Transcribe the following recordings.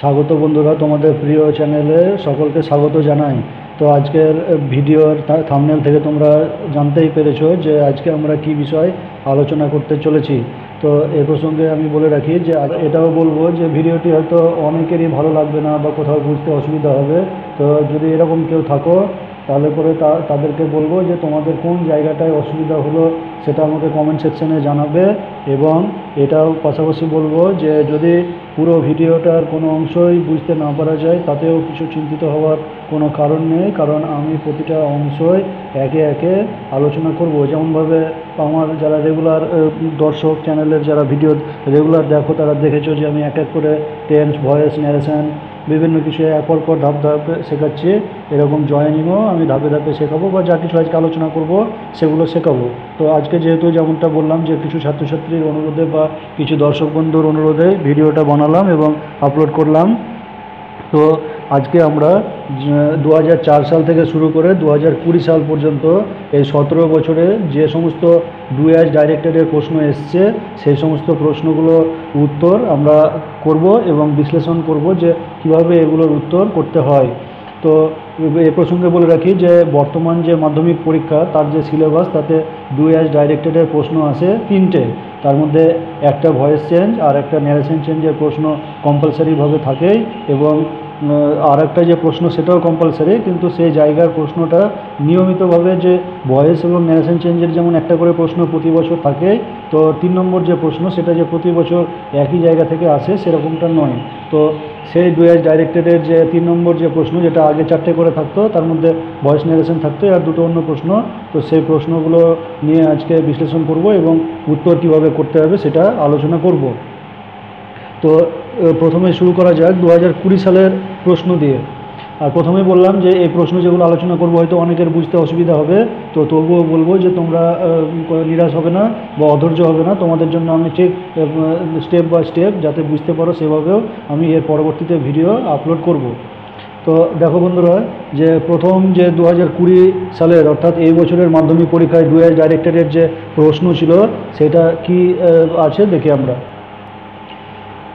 স্বাগত বন্ধুরা, তোমাদের প্রিয় চ্যানেলে সকলকে স্বাগত জানাই। তো আজকের ভিডিওর থাম্বনেল থেকে তোমরা জানতেই পেরেছো যে আজকে আমরা কি বিষয় আলোচনা করতে চলেছি। তো এ প্রসঙ্গে আমি বলে রাখি যে এটাও বলবো যে ভিডিওটি হয়তো অনেকেরই ভালো লাগবে না বা কোথাও বুঝতে অসুবিধা হবে। তো যদি এরকম কেউ থাকো তাহলে পরে তাদেরকে বলবো যে তোমাদের কোন জায়গাটায় অসুবিধা হলো সেটা আমাকে কমেন্ট সেকশানে জানাবে। এবং এটাও পাশাপাশি বলবো যে যদি পুরো ভিডিওটার কোনো অংশই বুঝতে না পারা যায় তাতেও কিছু চিন্তিত হওয়ার কোনো কারণ নেই, কারণ আমি প্রতিটা অংশই একে একে আলোচনা করব। যেমনভাবে আমার যারা রেগুলার দর্শক চ্যানেলের যারা ভিডিও রেগুলার দেখো তারা দেখেছো যে আমি এক এক করে টেন্স, ভয়েস, ন্যারেশন বিভিন্ন কিছু এরপর পর ধাপ ধাপে শেখাচ্ছি। এরকম জয়েনিংও আমি ধাপে ধাপে শেখাবো বা যা কিছু আজকে আলোচনা করব সেগুলো শেখাবো। তো আজকে যেহেতু যেমনটা বললাম যে কিছু ছাত্রছাত্রীর অনুরোধে বা কিছু দর্শক বন্ধুর অনুরোধে ভিডিওটা বানালাম এবং আপলোড করলাম। তো আজকে আমরা 2004 সাল থেকে শুরু করে 2020 সাল পর্যন্ত এই 17 বছরে যে সমস্ত ডুয়াস ডাইরেক্টরের প্রশ্ন এসছে সেই সমস্ত প্রশ্নগুলো উত্তর আমরা করব এবং বিশ্লেষণ করব যে কিভাবে এগুলোর উত্তর করতে হয়। তো এ প্রসঙ্গে বলে রাখি যে বর্তমান যে মাধ্যমিক পরীক্ষা তার যে সিলেবাস তাতে ডুয়াস ডাইরেক্টরের প্রশ্ন আসে 3টে। তার মধ্যে একটা ভয়েস চেঞ্জ আর একটা ন্যারেশন চেঞ্জের প্রশ্ন কম্পালসারিভাবে থাকেই, এবং আর একটা যে প্রশ্ন সেটাও কম্পালসারি, কিন্তু সেই জায়গার প্রশ্নটা নিয়মিতভাবে যে ভয়েস এবং ন্যারেশন চেঞ্জের যেমন একটা করে প্রশ্ন প্রতি বছর থাকে, তো 3 নম্বর যে প্রশ্ন সেটা যে প্রতি বছর একই জায়গা থেকে আসে সেরকমটা নয়। তো সেই ডুয়াস ডাইরেক্টরের যে 3 নম্বর যে প্রশ্ন, যেটা আগে 4টে করে থাকতো তার মধ্যে ভয়েস ন্যারেশন থাকতো আর 2টো অন্য প্রশ্ন, তো সেই প্রশ্নগুলো নিয়ে আজকে বিশ্লেষণ করব এবং উত্তর কীভাবে করতে হবে সেটা আলোচনা করব। তো প্রথমে শুরু করা যাক 2020 সালের প্রশ্ন দিয়ে। আর প্রথমেই বললাম যে এই প্রশ্ন যেগুলো আলোচনা করব হয়তো অনেকের বুঝতে অসুবিধা হবে, তো তবুও বলবো যে তোমরা নিরাশ হবে না বা অধৈর্য হবে না। তোমাদের জন্য আমি ঠিক স্টেপ বাই স্টেপ যাতে বুঝতে পারো সেভাবেও আমি এর পরবর্তীতে ভিডিও আপলোড করব। তো দেখো বন্ধুরা, যে প্রথম যে 2020 সালের অর্থাৎ এই বছরের মাধ্যমিক পরীক্ষায় ডুয়াস ডাইরেক্টরের যে প্রশ্ন ছিল সেটা কি আছে দেখি আমরা।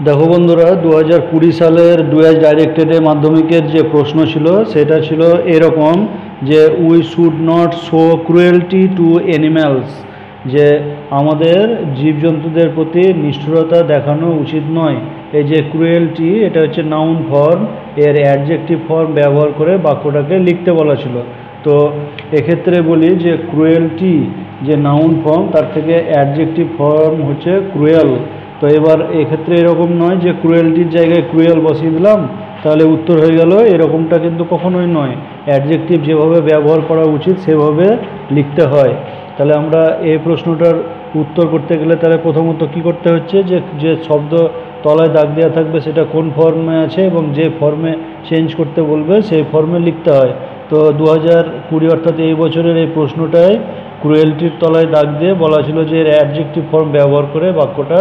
দেখো বন্ধুরা, 2020 সালের ডুয়াস ডাইরেক্টরের মাধ্যমিকের যে প্রশ্ন ছিল সেটা ছিল এরকম যে we should not show cruelty to animals, যে আমাদের জীবজন্তুদের প্রতি নিষ্ঠুরতা দেখানো উচিত নয়। এই যে ক্রুয়েলটি এটা হচ্ছে নাউন ফর্ম, এর অ্যাডজেক্টিভ ফর্ম ব্যবহার করে বাক্যটাকে লিখতে বলা ছিল। তো এক্ষেত্রে বলি যে ক্রুয়েলটি যে নাউন ফর্ম তার থেকে অ্যাডজেক্টিভ ফর্ম হচ্ছে ক্রুয়েল। তো এবার এক্ষেত্রে এরকম নয় যে ক্রুয়েলটির জায়গায় ক্রুয়েল বসিয়ে দিলাম তাহলে উত্তর হয়ে গেল, এরকমটা কিন্তু কখনোই নয়। অ্যাডজেক্টিভ যেভাবে ব্যবহার করা উচিত সেভাবে লিখতে হয়। তাহলে আমরা এই প্রশ্নটার উত্তর করতে গেলে তাহলে প্রথমত কি করতে হচ্ছে যে যে শব্দ তলায় দাগ দেওয়া থাকবে সেটা কোন ফর্মে আছে এবং যে ফর্মে চেঞ্জ করতে বলবে সেই ফর্মে লিখতে হয়। তো 2020 অর্থাৎ এই বছরের এই প্রশ্নটায় ক্রুয়েলটির তলায় দাগ দিয়ে বলা ছিল যে এর অ্যাডজেক্টিভ ফর্ম ব্যবহার করে বাক্যটা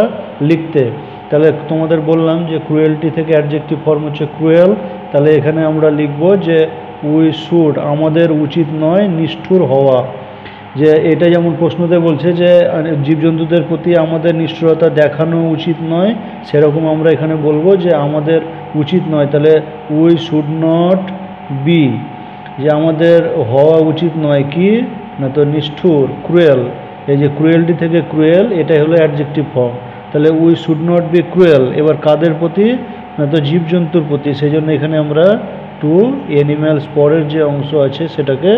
লিখতে। তাহলে তোমাদের বললাম যে ক্রুয়েলটি থেকে অ্যাডজেক্টিভ ফর্ম হচ্ছে ক্রুয়েল। তাহলে এখানে আমরা লিখব যে উই শুড, আমাদের উচিত নয় নিষ্ঠুর হওয়া। যে এটা যেমন প্রশ্নতে বলছে যে জীবজন্তুদের প্রতি আমাদের নিষ্ঠুরতা দেখানো উচিত নয়, সেরকম আমরা এখানে বলবো যে আমাদের উচিত নয়। তাহলে উই শুড নট বি, যে আমাদের হওয়া উচিত নয় কি না, তো নিষ্ঠুর, ক্রুয়েল। এই যে ক্রুয়েলটি থেকে ক্রুয়েল এটাই হলো অ্যাডজেক্টিভ ফর্ম। তাহলে we should not be cruel, এবার কাদের প্রতি না, তো জীবজন্তুর প্রতি। সেই জন্য এখানে আমরা টু অ্যানিম্যালস পরের যে অংশ আছে সেটাকে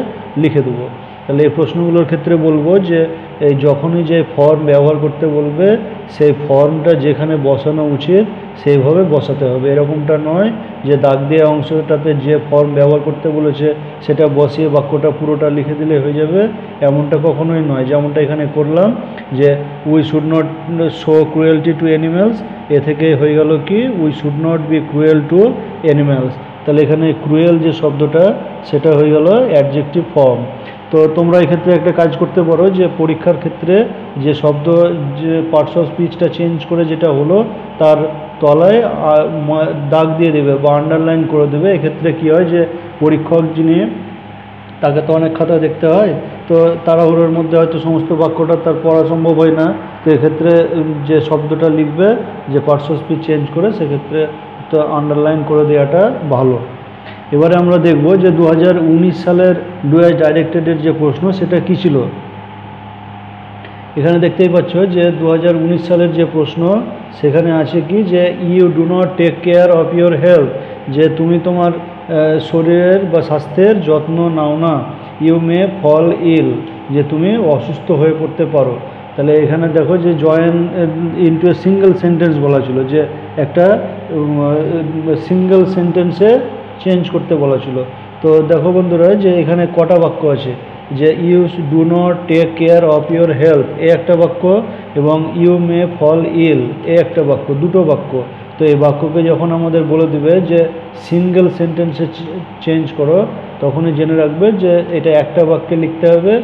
লিখে দেবো। তাহলে এই প্রশ্নগুলোর ক্ষেত্রে বলবো যে এই যখনই যে ফর্ম ব্যবহার করতে বলবে সেই ফর্মটা যেখানে বসানো উচিত সেইভাবে বসাতে হবে। এরকমটা নয় যে দাগ দেওয়া অংশটাতে যে ফর্ম ব্যবহার করতে বলেছে সেটা বসিয়ে বাক্যটা পুরোটা লিখে দিলে হয়ে যাবে, এমনটা কখনোই নয়। যেমনটা এখানে করলাম যে we should not show cruelty to animals, এ থেকে হয়ে গেল কি we should not be cruel to animals. তাহলে এখানে ক্রুয়েল যে শব্দটা সেটা হয়ে গেল অ্যাডজেক্টিভ ফর্ম। তো তোমরা এক্ষেত্রে একটা কাজ করতে পারো যে পরীক্ষার ক্ষেত্রে যে শব্দ যে পার্টস অফ স্পিচটা চেঞ্জ করে যেটা হলো তার তলায় দাগ দিয়ে দেবে বা আন্ডারলাইন করে দেবে। এক্ষেত্রে কী হয় যে পরীক্ষক যিনি, তাকে তো অনেক খাতা দেখতে হয়, তো তাড়াহুড়োর মধ্যে হয়তো সমস্ত বাক্যটা তার পড়া সম্ভব হয় না। তো এক্ষেত্রে যে শব্দটা লিখবে যে পার্টস অফ স্পিচ চেঞ্জ করে, সেক্ষেত্রে তো আন্ডারলাইন করে দেওয়াটা ভালো। এবারে আমরা দেখব যে 2019 সালের ডুয়েস ডাইরেক্টেডের যে প্রশ্ন সেটা কী ছিল। এখানে দেখতেই পাচ্ছ যে 2019 সালের যে প্রশ্ন সেখানে আছে কি যে you do not take care of your health, যে তুমি তোমার শরীরের বা স্বাস্থ্যের যত্ন নাও না, ইউ মে ফল ইল, যে তুমি অসুস্থ হয়ে পড়তে পারো। তাহলে এখানে দেখো যে join into a single sentence বলা ছিল, যে একটা সিঙ্গেল সেন্টেন্সে চেঞ্জ করতে বলা ছিল। তো দেখো বন্ধুরা যে এখানে কটা বাক্য আছে, যে you do not take care of your health এ একটা বাক্য, এবং ইউ মে ফল ইল এ একটা বাক্য, দুটো বাক্য। তো এই বাক্যকে যখন আমাদের বলে দিবে যে সিঙ্গেল সেন্টেন্সে চেঞ্জ করো, তখনই জেনে রাখবে যে এটা একটা বাক্যে লিখতে হবে।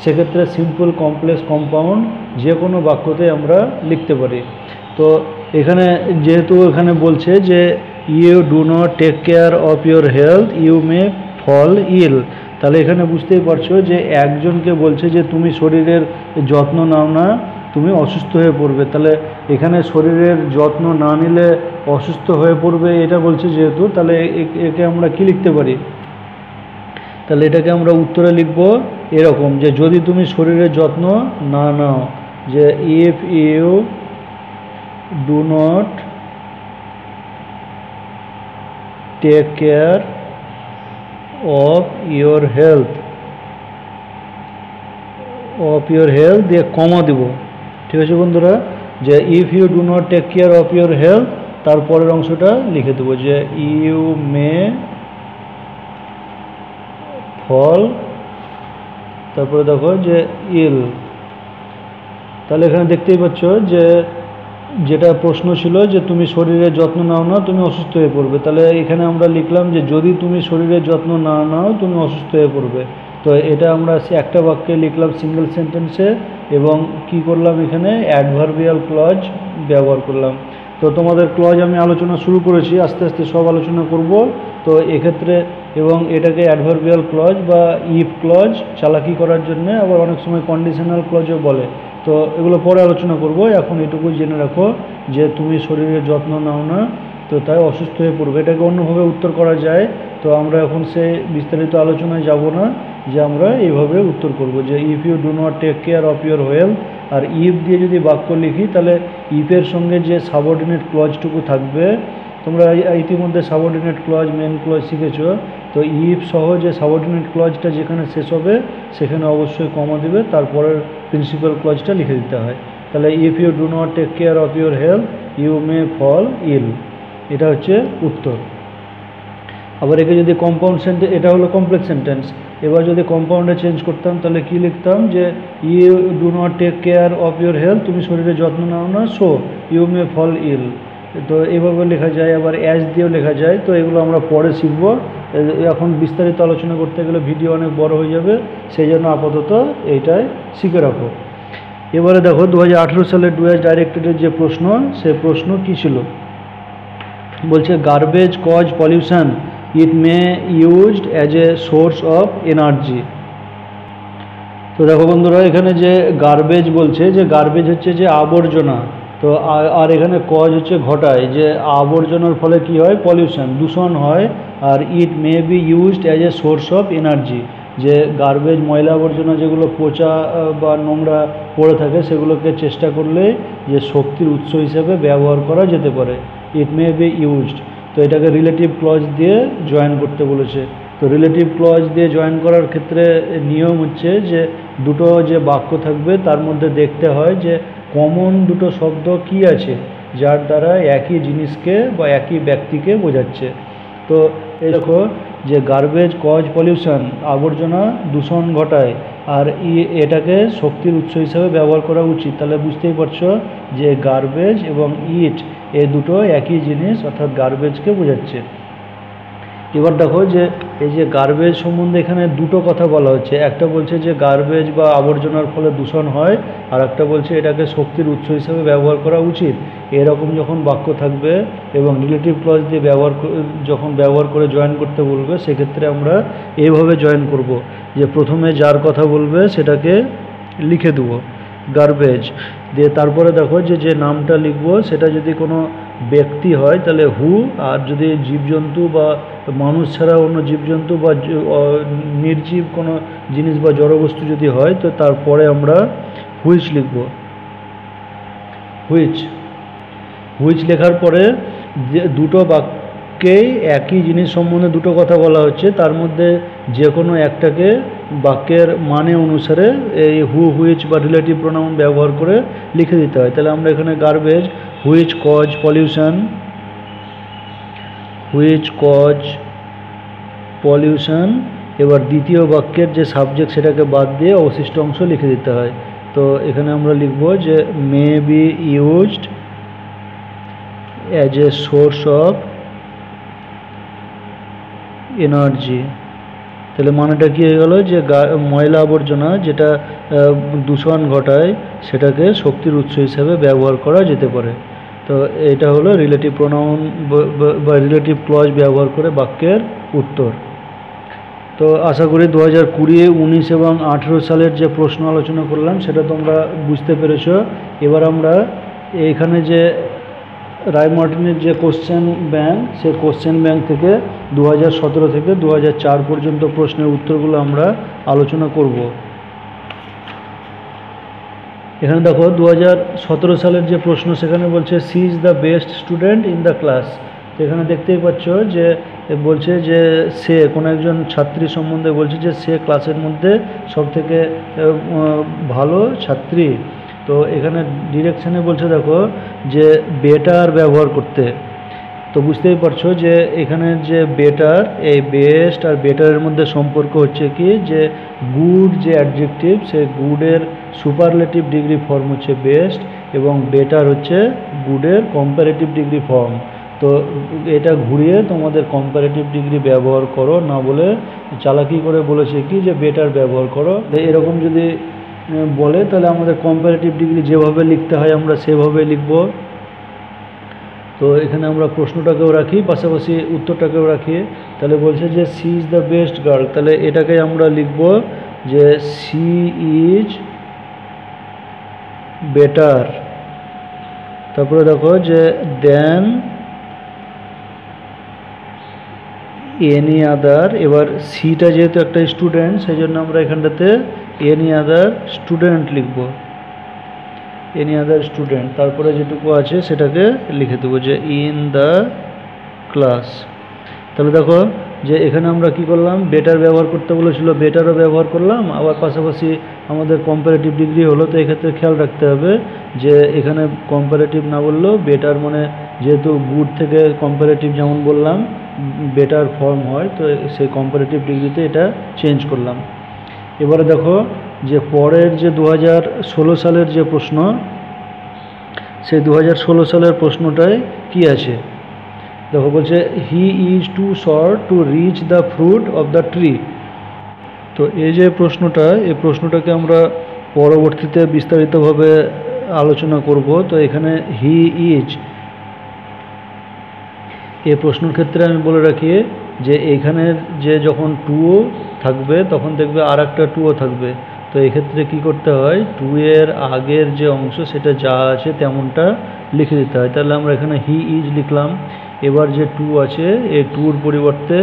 সেক্ষেত্রে সিম্পল, কমপ্লেক্স, কম্পাউন্ড যে কোনো বাক্যতে আমরা লিখতে পারি। তো এখানে যেহেতু এখানে বলছে যে you do not take care of your health you may fall ill, তাহলে এখানে বুঝতেই পারছো যে একজনকে বলছে যে তুমি শরীরের যত্ন নাও না, তুমি অসুস্থ হয়ে পড়বে। তাহলে এখানে শরীরের যত্ন না নিলে অসুস্থ হয়ে পড়বে এটা বলছে যেহেতু, তাহলে একে আমরা কি লিখতে পারি, তাহলে এটাকে আমরা উত্তরে লিখব এরকম, যে যদি তুমি শরীরের যত্ন না নাও, যে if you do not take care of your health দিয়ে কমা দিব। ঠিক আছে বন্ধুরা, যে if you do not take care of your health, তারপরের অংশটা লিখে দেবো যে ইউ মে ফল, তারপরে দেখো যে ইল। তাহলে এখানে দেখতেই পাচ্ছ যে যেটা প্রশ্ন ছিল যে তুমি শরীরের যত্ন নাও না, তুমি অসুস্থ হয়ে পড়বে। তাহলে এখানে আমরা লিখলাম যে যদি তুমি শরীরের যত্ন না নাও তুমি অসুস্থ হয়ে পড়বে। তো এটা আমরা একটা বাক্যে লিখলাম সিঙ্গেল সেন্টেন্সে, এবং কি করলাম এখানে অ্যাডভার্বিয়াল ক্লজ ব্যবহার করলাম। তো তোমাদের ক্লজ আমি আলোচনা শুরু করেছি, আস্তে আস্তে সব আলোচনা করব। তো এক্ষেত্রে এবং এটাকে অ্যাডভার্বিয়াল ক্লজ বা ইফ ক্লজ চালাকি করার জন্য, আবার অনেক সময় কন্ডিশনাল ক্লজও বলে। তো এগুলো পরে আলোচনা করব। এখন এটুকু জেনে রাখো যে তুমি শরীরের যত্ন নাও না, তো তাই অসুস্থ হয়ে পড়বে। এটাকে অন্যভাবে উত্তর করা যায়, তো আমরা এখন সে বিস্তারিত আলোচনায় যাব না, যে আমরা এইভাবে উত্তর করব যে if you do not take care of your health. আর ইফ দিয়ে যদি বাক্য লিখি, তাহলে ইফের সঙ্গে যে সাবঅর্ডিনেট ক্লজটুকু থাকবে, তোমরা ইতিমধ্যে সাবঅর্ডিনেট ক্লজ, মেন ক্লজ শিখেছো। তো ইফ সহ যে সাবঅর্ডিনেট ক্লজটা যেখানে শেষ হবে সেখানে অবশ্যই কমা দেবে, তারপরের প্রিন্সিপাল ক্লজটা লিখে দিতে হয়। তাহলে if you do not take care of your health you may fall ill, এটা হচ্ছে উত্তর। আবার একে যদি কম্পাউন্ড সেন্টেন্স, এটা হলো কমপ্লেক্স সেন্টেন্স, এবার যদি কম্পাউন্ডে চেঞ্জ করতাম তাহলে কি লিখতাম, যে you do not take care of your health, তুমি শরীরের যত্ন নাও না, সো ইউ মে ফল ইল। তো এইভাবে লেখা যায়, আবার অ্যাজ দিয়েও লেখা যায়। তো এগুলো আমরা পরে শিখব, এখন বিস্তারিত আলোচনা করতে গেলে ভিডিও অনেক বড় হয়ে যাবে, সেই জন্য আপাতত এইটাই শিখে রাখো। এবারে দেখো 2018 সালের ডুয়েস ডাইরেক্টেডের যে প্রশ্ন, সে প্রশ্ন কী ছিল, বলছে garbage cause pollution, it may used as a source of energy. তো দেখো বন্ধুরা, এখানে যে গার্বেজ বলছে, যে গার্বেজ হচ্ছে যে আবর্জনা, তো আর এখানে কজ হচ্ছে ঘটায়, যে আবর্জনার ফলে কি হয়, পলিউশন, দূষণ হয়। আর it may be used as a source of energy, যে গার্বেজ, ময়লা আবর্জনা যেগুলো পচা বা নোংরা পড়ে থাকে, সেগুলোকে চেষ্টা করলে যে শক্তির উৎস হিসেবে ব্যবহার করা যেতে পারে। ইট মে বি ইউজড, তো এটাকে রিলেটিভ ক্লজ দিয়ে জয়েন করতে বলেছে। তো রিলেটিভ ক্লজ দিয়ে জয়েন করার ক্ষেত্রে নিয়ম হচ্ছে যে দুটো যে বাক্য থাকবে তার মধ্যে দেখতে হয় যে কমন দুটো শব্দ কি আছে, যার দ্বারা একই জিনিসকে বা একই ব্যক্তিকে বোঝাচ্ছে। তো এই দেখো যে গার্বেজ কজ পলিউশন, আবর্জনা দূষণ ঘটায়, আর এটাকে শক্তির উৎস হিসাবে ব্যবহার করা উচিত। তাহলে বুঝতেই পারছো যে গার্বেজ এবং ইট এই দুটো একই জিনিস, অর্থাৎ গার্বেজকে বোঝাচ্ছে। এবার দেখো যে এই যে গার্বেজ সম্বন্ধে এখানে দুটো কথা বলা হচ্ছে, একটা বলছে যে গার্বেজ বা আবর্জনার ফলে দূষণ হয়, আর একটা বলছে এটাকে শক্তির উৎস হিসেবে ব্যবহার করা উচিত। এরকম যখন বাক্য থাকবে এবং রিলেটিভ ক্লজ দিয়ে যখন ব্যবহার করে জয়েন করতে বলবে, সেক্ষেত্রে আমরা এইভাবে জয়েন করব, যে প্রথমে যার কথা বলবে সেটাকে লিখে দেবো গার্বেজ দিয়ে, তারপরে দেখো যে নামটা লিখবো সেটা যদি কোনো ব্যক্তি হয় তাহলে হু, আর যদি জীবজন্তু বা মানুষ ছাড়া অন্য জীবজন্তু বা নির্জীব কোনো জিনিস বা জড়বস্তু যদি হয় তো তারপরে আমরা হুইচ লিখব। হুইচ লেখার পরে যে দুটো বাক্যেই একই জিনিস সম্বন্ধে দুটো কথা বলা হচ্ছে, তার মধ্যে যে কোনো একটাকে বাক্যের মানে অনুসারে এই হু, হুইচ বা রিলেটিভ প্রোনাউন ব্যবহার করে লিখে দিতে হয়। তাহলে আমরা এখানে গার্বেজ, হুইচ কজ পলিউশন, এবার দ্বিতীয় বাক্যের যে সাবজেক্ট সেটাকে বাদ দিয়ে অবশিষ্ট অংশ লিখে দিতে হয়। তো এখানে আমরা লিখব যে মে be used as a source of energy. তাহলে মানেটা কী হয়ে গেল যে ময়লা আবর্জনা যেটা দূষণ ঘটায় সেটাকে শক্তির উৎস হিসাবে ব্যবহার করা যেতে পারে। তো এটা হলো রিলেটিভ প্রোনাউন বা রিলেটিভ ক্লজ ব্যবহার করে বাক্যের উত্তর। তো আশা করি 2020, 19 এবং 18 সালের যে প্রশ্ন আলোচনা করলাম সেটা তোমরা বুঝতে পেরেছো। এবার আমরা এইখানে যে রায় মার্টিনের যে কোশ্চেন ব্যাংক, সেই কোশ্চেন ব্যাংক থেকে 2017 থেকে 2004 পর্যন্ত প্রশ্নের উত্তরগুলো আমরা আলোচনা করব। এখানে দেখো 2017 সালের যে প্রশ্ন, সেখানে বলছে she is the best student in the class. তো এখানে দেখতেই পাচ্ছ যে বলছে যে সে কোনো একজন ছাত্রী সম্বন্ধে বলছে যে সে ক্লাসের মধ্যে সবথেকে ভালো ছাত্রী। তো এখানে ডিরেকশানে বলছে দেখো যে বেটার ব্যবহার করতে। তো বুঝতেই পারছো যে এখানে যে বেটার, এই বেস্ট আর বেটারের মধ্যে সম্পর্ক হচ্ছে কি যে গুড যে অ্যাডজেক্টিভ, সে গুডের সুপারলেটিভ ডিগ্রি ফর্ম হচ্ছে বেস্ট, এবং বেটার হচ্ছে গুডের কম্পারেটিভ ডিগ্রি ফর্ম। তো এটা ঘুরিয়ে তোমাদের কম্পারেটিভ ডিগ্রি ব্যবহার করো না বলে চালাকি করে বলেছে কি যে বেটার ব্যবহার করো। এরকম যদি বলে তাহলে আমাদের কম্পারেটিভ ডিগ্রি যেভাবে লিখতে হয় আমরা সেভাবে লিখব। তো এখানে আমরা প্রশ্নটাকেও রাখি, পাশাপাশি উত্তরটাকেও রাখি। তাহলে বলছে যে she is the best girl, তাহলে এটাকে আমরা লিখব যে সি ইজ বেটার। তারপরে দেখো যে দেন এনি আদার। এবার সিটা যেহেতু একটা স্টুডেন্ট সেই জন্য আমরা এখানটাতে এনি আদার স্টুডেন্ট লিখব, এনি আদার স্টুডেন্ট। তারপরে যেটুকু আছে সেটাকে লিখে দেবো যে ইন দ্য ক্লাস। তাহলে দেখো যে এখানে আমরা কি করলাম, বেটার ব্যবহার করতে বলেছিল, বেটারও ব্যবহার করলাম, আবার পাশাপাশি আমাদের কম্পারেটিভ ডিগ্রি হলো। তো এক্ষেত্রে খেয়াল রাখতে হবে যে এখানে কম্পারেটিভ না বললেও বেটার, মানে যেহেতু গুড থেকে কম্পারেটিভ যেমন বললাম বেটার ফর্ম হয়, তো সেই কম্পারেটিভ ডিগ্রিতে এটা চেঞ্জ করলাম। এবারে দেখো যে পরের যে 2016 সালের যে প্রশ্ন, সেই 2016 সালের প্রশ্নটায় কি আছে দেখো, বলছে he is too short to reach the fruit of the tree. তো এই যে প্রশ্নটা, এই প্রশ্নটাকে আমরা পরবর্তীতে বিস্তারিতভাবে আলোচনা করব। তো এখানে হি ইজ, এই প্রশ্নের ক্ষেত্রে আমি বলে রাখি যে এইখানের যে যখন টুও থাকবে তখন দেখবে আর একটা টুও থাকবে। তো এক্ষেত্রে কি করতে হয়, টু এর আগের যে অংশ সেটা যা আছে তেমনটা লিখে দিতে হয়। তাহলে আমরা এখানে হি ইজ লিখলাম, এবার যে টু আছে এই টুর পরিবর্তে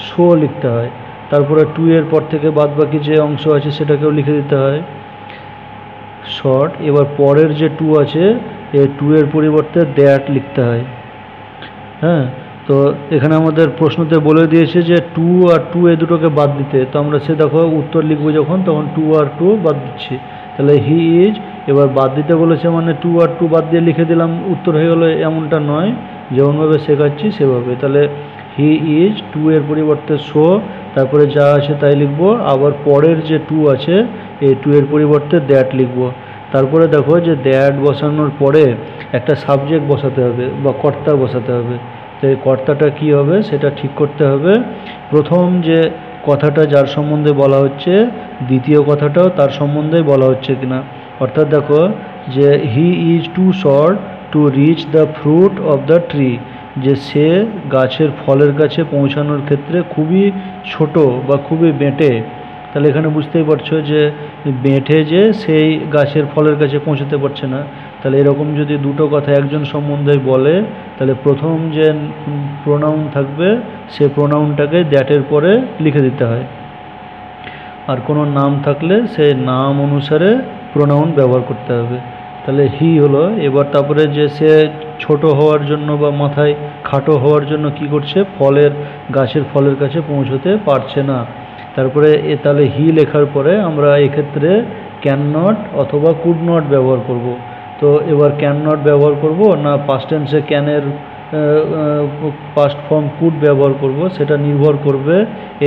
শো লিখতে হয়। তারপরে টু এর পর থেকে বাদবাকি যে অংশ আছে সেটাকেও লিখে দিতে হয় শর্ট। এবার পরের যে টু আছে এই টু এর পরিবর্তে দ্যাট লিখতে হয়। হ্যাঁ, তো এখানে আমাদের প্রশ্নতে বলে দিয়েছে যে টু আর টু এ দুটোকে বাদ দিতে। তো আমরা সে দেখো উত্তর লিখবো যখন, তখন টু আর টু বাদ দিচ্ছি। তাহলে হি ইজ, এবার বাদ দিতে বলেছে মানে টু আর টু বাদ দিয়ে লিখে দিলাম উত্তর হয়ে গেলো, এমনটা নয়, যেমনভাবে শেখাচ্ছি সেভাবে। তাহলে হি ইজ, টু এর পরিবর্তে শো, তারপরে যা আছে তাই লিখবো। আবার পরের যে টু আছে এই টু এর পরিবর্তে দ্যাট লিখবো। তারপরে দেখো যে দ্যাট বসানোর পরে একটা সাবজেক্ট বসাতে হবে বা কর্তা বসাতে হবে। তো এই কর্তাটা কী হবে সেটা ঠিক করতে হবে। প্রথম যে কথাটা যার সম্বন্ধে বলা হচ্ছে দ্বিতীয় কথাটাও তার সম্বন্ধে বলা হচ্ছে কিনা। অর্থাৎ দেখো যে he is too short to reach the fruit of the tree, যে সে গাছের ফলের কাছে পৌঁছানোর ক্ষেত্রে খুবই ছোট বা খুবই বেঁটে। তাহলে এখানে বুঝতেই পারছো যে বেঁটে যে সেই গাছের ফলের কাছে পৌঁছতে পারছে না। তাহলে এরকম যদি দুটো কথা একজন সম্বন্ধে বলে, তাহলে প্রথম যে প্রোনাউন থাকবে সে প্রোনাউনটাকে দ্যাটের পরে লিখে দিতে হয়। আর কোনো নাম থাকলে সেই নাম অনুসারে প্রোনাউন ব্যবহার করতে হবে। তাহলে হি হলো। এবার তারপরে যে সে ছোট হওয়ার জন্য বা মাথায় খাটো হওয়ার জন্য কি করছে, গাছের ফলের কাছে পৌঁছতে পারছে না। তারপরে তাহলে হি লেখার পরে আমরা এক্ষেত্রে ক্যান নট অথবা কুড নট ব্যবহার করব। তো এবার ক্যান নট ব্যবহার করব না পাস্ট টেন্সে ক্যানের পাস্ট ফর্ম কুড ব্যবহার করব, সেটা নির্ভর করবে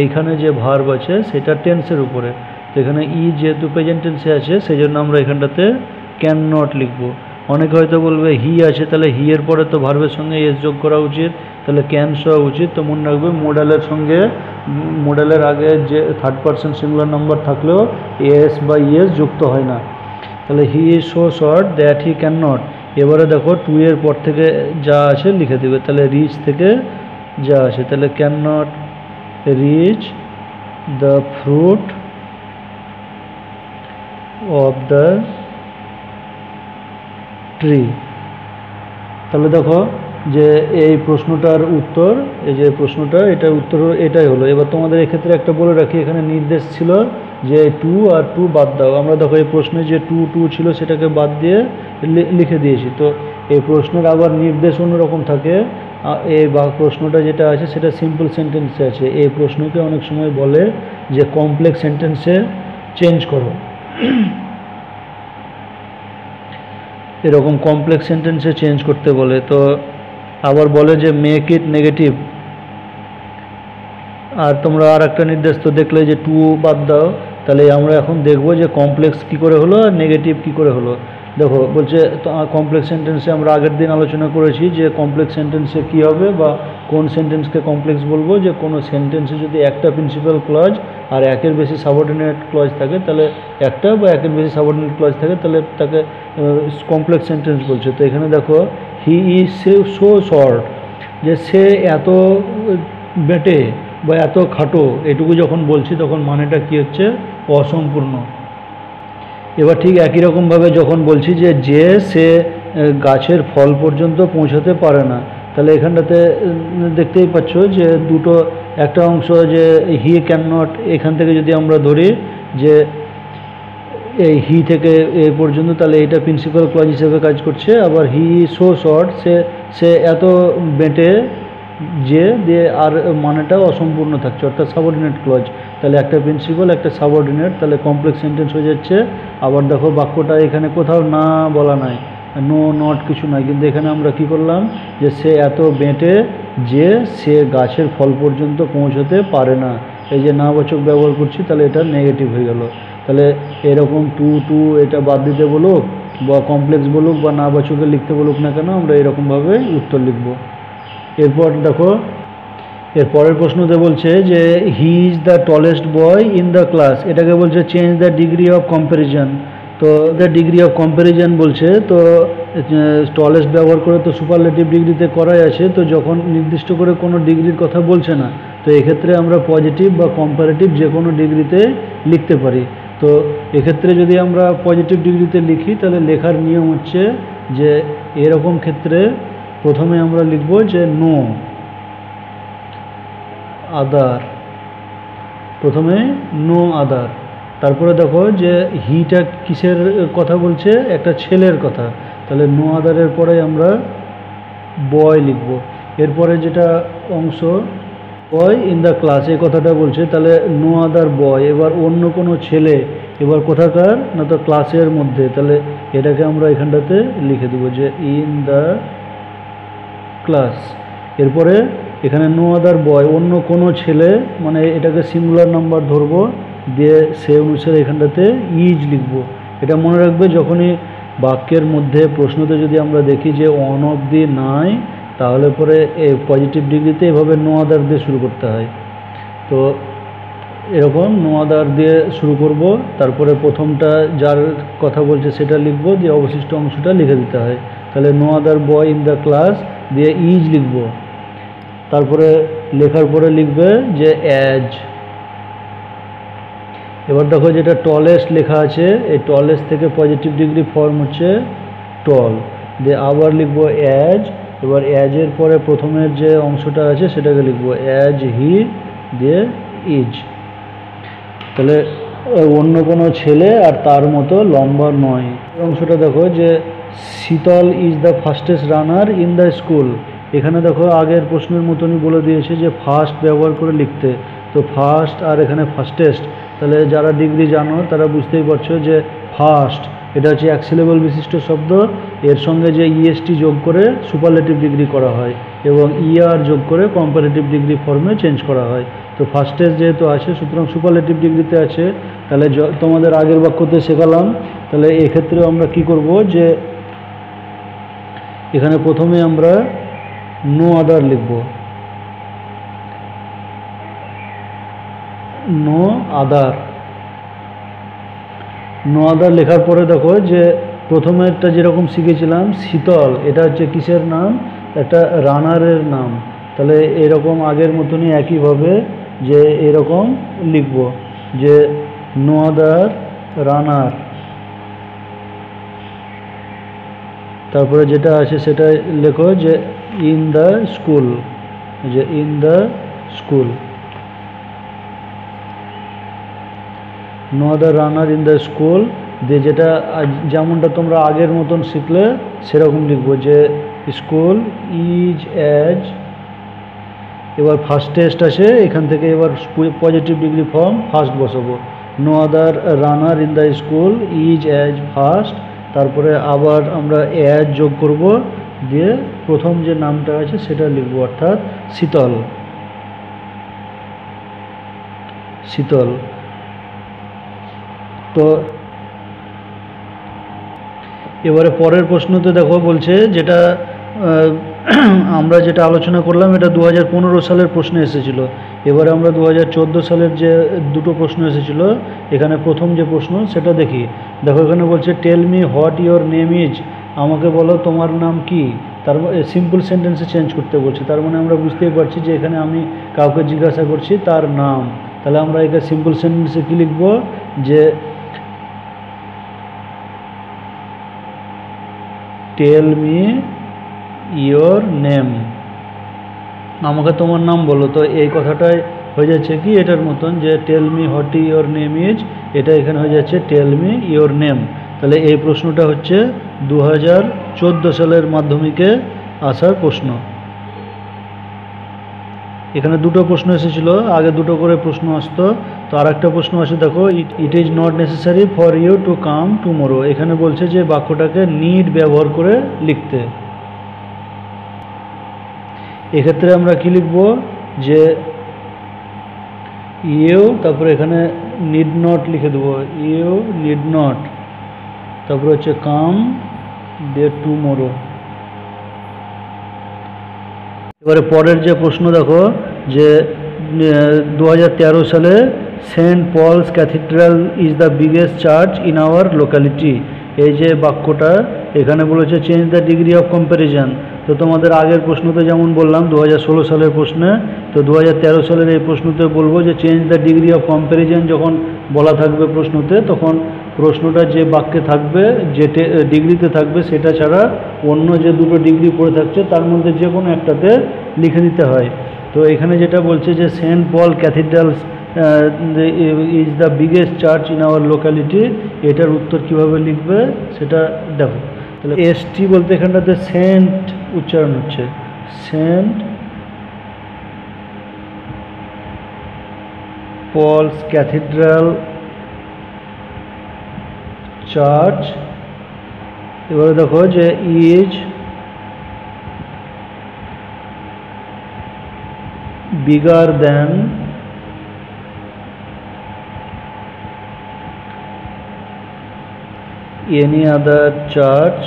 এইখানে যে ভার্ব আছে সেটা টেন্সের উপরে। তো এখানে যেহেতু প্রেজেন্ট টেন্সে আছে সেই জন্য আমরা এখানটাতে ক্যান নট লিখব। অনেকে হয়তো বলবে হি আছে, তাহলে হি এর পরে তো ভার্বের সঙ্গে এস যোগ করা উচিত, তাহলে ক্যান হওয়া উচিত। তো মনে রাখবে মোডালের সঙ্গে মোডালের আগে যে থার্ড পারসন সিঙ্গুলার নাম্বার থাকলেও এস বা ইএস যুক্ত হয় না। তাহলে হি is so short that he can not. এবারে দেখো টু এর পর থেকে যা আছে লিখে দেবে। তাহলে রিচ থেকে যা আছে, তাহলে can not rich the fruit of the tree. তাহলে দেখো যে এই প্রশ্নটার উত্তর, এই যে প্রশ্নটা এটার উত্তর এটাই হলো। এবার তোমাদের এক্ষেত্রে একটা বলে রাখি, এখানে নির্দেশ ছিল যে টু আর টু বাদ দাও। আমরা দেখো এই প্রশ্নে যে টু ছিল সেটাকে বাদ দিয়ে লিখে দিয়েছি। তো এই প্রশ্নের আবার নির্দেশ অন্যরকম থাকে। এই প্রশ্নটা যেটা আছে সেটা সিম্পল সেন্টেন্সে আছে। এই প্রশ্নকে অনেক সময় বলে যে কমপ্লেক্স সেন্টেন্সে চেঞ্জ করো, এরকম কমপ্লেক্স সেন্টেন্সে চেঞ্জ করতে বলে। তো আবার বলে যে মেক ইট নেগেটিভ। আর তোমরা আর একটা নির্দেশ তো দেখলে যে টু বাদ দাও। তাহলে আমরা এখন দেখব যে কমপ্লেক্স কি করে হলো আর নেগেটিভ কি করে হলো। দেখো বলছে কমপ্লেক্স সেন্টেন্সে আমরা আগের দিন আলোচনা করেছি যে কমপ্লেক্স সেন্টেন্সে কি হবে বা কোন সেন্টেন্সকে কমপ্লেক্স বলবো, যে কোনো সেন্টেন্সে যদি একটা প্রিন্সিপাল ক্লজ আর একের বেশি সাবঅর্ডিনেট ক্লজ থাকে, তাহলে একটা বা একের বেশি সাবঅর্ডিনেট ক্লজ থাকে, তাহলে তাকে কমপ্লেক্স সেন্টেন্স বলছে। তো এখানে দেখো হি ইজ সো শর্ট, যে সে এত বেটে বা এত খাটো, এটুকু যখন বলছি তখন মানেটা কি হচ্ছে, অসম্পূর্ণ। এবার ঠিক একই রকমভাবে যখন বলছি যে সে গাছের ফল পর্যন্ত পৌঁছাতে পারে না, তাহলে এখানটাতে দেখতেই পাচ্ছ যে দুটো, একটা অংশ যে হি ক্যান নট, এখান থেকে যদি আমরা ধরি যে এই হি থেকে এ পর্যন্ত, তাহলে এটা প্রিন্সিপাল ক্লজ হিসেবে কাজ করছে। আবার হি সো শর্ট, সে এত বেঁটে যে দিয়ে আর মানেটাও অসম্পূর্ণ থাকছে, অর্থাৎ সাবঅর্ডিনেট ক্লজ। তাহলে একটা প্রিন্সিপাল একটা সাবঅর্ডিনেট, তাহলে কমপ্লেক্স সেন্টেন্স হয়ে যাচ্ছে। আবার দেখো বাক্যটা এখানে কোথাও না বলা নাই, নো নট কিছু নাই, কিন্তু এখানে আমরা কি করলাম যে সে এত বেঁটে যে সে গাছের ফল পর্যন্ত পৌঁছতে পারে না, এই যে না বাচক ব্যবহার করছি, তাহলে এটা নেগেটিভ হয়ে গেল। তাহলে এরকম টু এটা বাদ দিতে বলুক বা কমপ্লেক্স বলুক বা না বাচকে লিখতে বলুক না কেন, আমরা এরকমভাবে উত্তর লিখব। এরপর দেখো এর পরের প্রশ্নতে বলছে যে he is the tallest boy in the class. এটাকে বলছে change the degree of comparison. তো দ্য ডিগ্রি অফ কম্প্যারিজন বলছে, তো টলেস্ট ব্যবহার করে তো সুপারলেটিভ ডিগ্রিতে করাই আছে। তো যখন নির্দিষ্ট করে কোনো ডিগ্রির কথা বলছে না, তো এক্ষেত্রে আমরা পজিটিভ বা কম্পারেটিভ যে কোনো ডিগ্রিতে লিখতে পারি। তো এক্ষেত্রে যদি আমরা পজিটিভ ডিগ্রিতে লিখি, তাহলে লেখার নিয়ম হচ্ছে যে এরকম ক্ষেত্রে প্রথমে আমরা লিখব যে নো আদার, প্রথমে নো আদার। তারপরে দেখো যে হিটা কিসের কথা বলছে, একটা ছেলের কথা, তাহলে নো আদারের পরে আমরা বয় লিখব। এরপরে যেটা অংশ বয় ইন দ্য ক্লাস, এই কথাটা বলছে, তাহলে নো আদার বয়। এবার অন্য কোনো ছেলে, এবার কোথাকার না, তো ক্লাসের মধ্যে, তাহলে এটাকে আমরা এখানটাতে লিখে দেবো যে ইন দ্য ক্লাস। এরপরে এখানে নো আদার বয়, অন্য কোনো ছেলে, মানে এটাকে সিঙ্গুলার নাম্বার ধরবো, দিয়ে সে অনুসারে এখানটাতে ইজ লিখবো। এটা মনে রাখবে যখনই বাক্যের মধ্যে প্রশ্নতে যদি আমরা দেখি যে অন অফ দি নাই, তাহলে পরে এই পজিটিভ ডিগ্রিতে এভাবে নো আদার দিয়ে শুরু করতে হয়। তো এরকম নো আদার দিয়ে শুরু করব, তারপরে প্রথমটা যার কথা বলছে সেটা লিখবো, দিয়ে অবশিষ্ট অংশটা লিখে দিতে হয়। তাহলে no other boy in the class দিয়ে ইজ লিখব। তারপরে লেখার পরে লিখবে যে অ্যাজ। এবার দেখো যেটা টলেস্ট লেখা আছে, এই টলেস্ট থেকে পজিটিভ ডিগ্রি ফর্ম হচ্ছে টল। দিয়ে আবার লিখবো অ্যাজ। এবার অ্যাজের পরে প্রথমের যে অংশটা আছে সেটাকে লিখবো অ্যাজ হি দিয়ে ইজ। তাহলে অন্য কোনো ছেলে আর তার মতো লম্বা নয়। অংশটা দেখো যে শীতল is the fastest runner in the school. এখানে দেখো আগের প্রশ্নের মতনই বলে দিয়েছে যে ফার্স্ট ব্যবহার করে লিখতে। তো ফার্স্ট আর এখানে ফাস্টেস্ট, তাহলে যারা ডিগ্রি জানো তারা বুঝতেই পারছো যে ফার্স্ট এটা হচ্ছে এক সিলেবল বিশিষ্ট শব্দ, এর সঙ্গে যে ইএসটি যোগ করে সুপারলেটিভ ডিগ্রি করা হয় এবং ইআর যোগ করে কম্পারেটিভ ডিগ্রি ফর্মে চেঞ্জ করা হয়। তো ফার্স্টেস্ট যেহেতু আছে সুতরাং সুপারলেটিভ ডিগ্রিতে আছে। তাহলে তোমাদের আগের বাক্যতে শেখালাম, তাহলে এক্ষেত্রে আমরা কি করব যে এখানে প্রথমে আমরা নো আদার লিখব, নো আদার। নো আদার লেখার পরে দেখো যে প্রথমেরটা যেরকম শিখেছিলাম শীতল, এটা হচ্ছে কিসের নাম, একটা রানারের নাম। তাহলে এরকম আগের মতনই একইভাবে যে এরকম লিখব যে নো আদার রানার। তারপরে যেটা আছে সেটা লেখো যে ইন দ্য স্কুল, যে in the school, no other runner in the school. দিয়ে যেটা যেমনটা তোমরা আগের মতন শিখলে সেরকম লিখবো যে স্কুল ইজ অ্যাজ। এবার ফার্স্টেস্ট আছে, এখান থেকে এবার পজিটিভ ডিগ্রি ফর্ম ফার্স্ট বসাবো। No other runner in the school is as fast. তারপরে আবার আমরা অ্যাজ যোগ করব, দিয়ে প্রথম যে নামটা আছে সেটা লিখবো, অর্থাৎ শীতল, শীতল। তো এবারে পরের প্রশ্নতে দেখো বলছে যেটা আমরা যেটা আলোচনা করলাম এটা 2015 সালের প্রশ্ন এসেছিল। এবারে আমরা 2014 সালের যে দুটো প্রশ্ন এসেছিল, এখানে প্রথম যে প্রশ্ন সেটা দেখি। দেখো এখানে বলছে tell me what your name is, আমাকে বলো তোমার নাম কি। তার সিম্পল সেন্টেন্সে চেঞ্জ করতে বলছে, তার মানে আমরা বুঝতেই পারছি যে এখানে আমি কাউকে জিজ্ঞাসা করছি তার নাম। তাহলে আমরা এখানে সিম্পল সেন্টেন্সে কী লিখব যে টেল মি ইয়োর নেম, আমাকে তোমার নাম বলো। তো এই কথাটাই হয়ে যাচ্ছে কি এটার মতন যে tell me what your name is, এটা এখানে হয়ে যাচ্ছে টেল মি ইয়োর নেম। তাহলে এই প্রশ্নটা হচ্ছে 2014 সালের মাধ্যমিকে আসার প্রশ্ন। এখানে দুটো প্রশ্ন এসেছিল, আগে দুটো করে প্রশ্ন আসতো। তো আর একটা প্রশ্ন আছে দেখো, it is not necessary for you to come tomorrow. এখানে বলছে যে বাক্যটাকে নিড ব্যবহার করে লিখতে। এক্ষেত্রে আমরা কি লিখব যে ইউ, তারপরে এখানে নিড নট লিখে দেবো, ইউ নিড নট, তারপরে হচ্ছে কাম দিয়ে টুমোরো। এবারে পরের যে প্রশ্ন দেখো যে 2013 সালে Saint Paul's Cathedral is the biggest church in our locality. এই যে বাক্যটা এখানে বলেছে change the degree of comparison. তো তোমাদের আগের প্রশ্নতে যেমন বললাম 2016 সালের প্রশ্নে, তো 2013 সালের এই প্রশ্নতে বলবো যে change the degree of comparison যখন বলা থাকবে প্রশ্নতে, তখন প্রশ্নটা যে বাক্যে থাকবে, যে ডিগ্রিতে থাকবে সেটা ছাড়া অন্য যে দুটো ডিগ্রি পড়ে থাকছে তার মধ্যে যে কোনো একটাতে লিখে দিতে হয়। তো এখানে যেটা বলছে যে Saint Paul Cathedral is the biggest church in our locality, এটার উত্তর কিভাবে লিখবে সেটা দেখো। তাহলে এসটি বলতে এখানটাতে সেন্ট উচ্চারণ হচ্ছে, সেন্ট পলস ক্যাথিড্রাল চার্চ। এবারে দেখো যে is bigger then any other church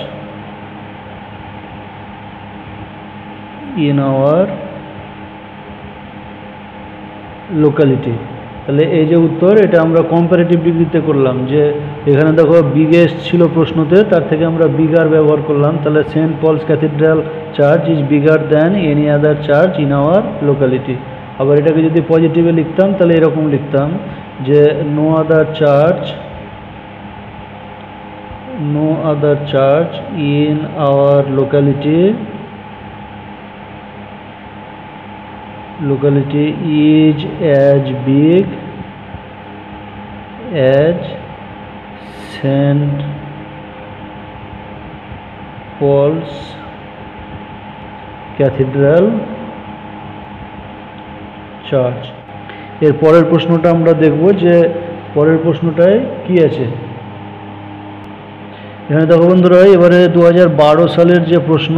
in our locality। তাহলে এই যে উত্তর এটা আমরা কম্পারেটিভ ডিগ্রিতে করলাম, যে এখানে দেখো বিগেস্ট ছিল প্রশ্নতে, তার থেকে আমরা বিগার ব্যবহার করলাম। তাহলে Saint Paul's Cathedral church is bigger than any other church in our locality. আবার এটাকে যদি পজিটিভে লিখতাম তাহলে এরকম লিখতাম যে no other church in our locality is as big as St. Paul's Cathedral Church। এর পরের প্রশ্নটা আমরা দেখব যে পরের প্রশ্নটায় কি আছে। এখানে দেখো বন্ধুরা, এবারে 2012 সালের যে প্রশ্ন,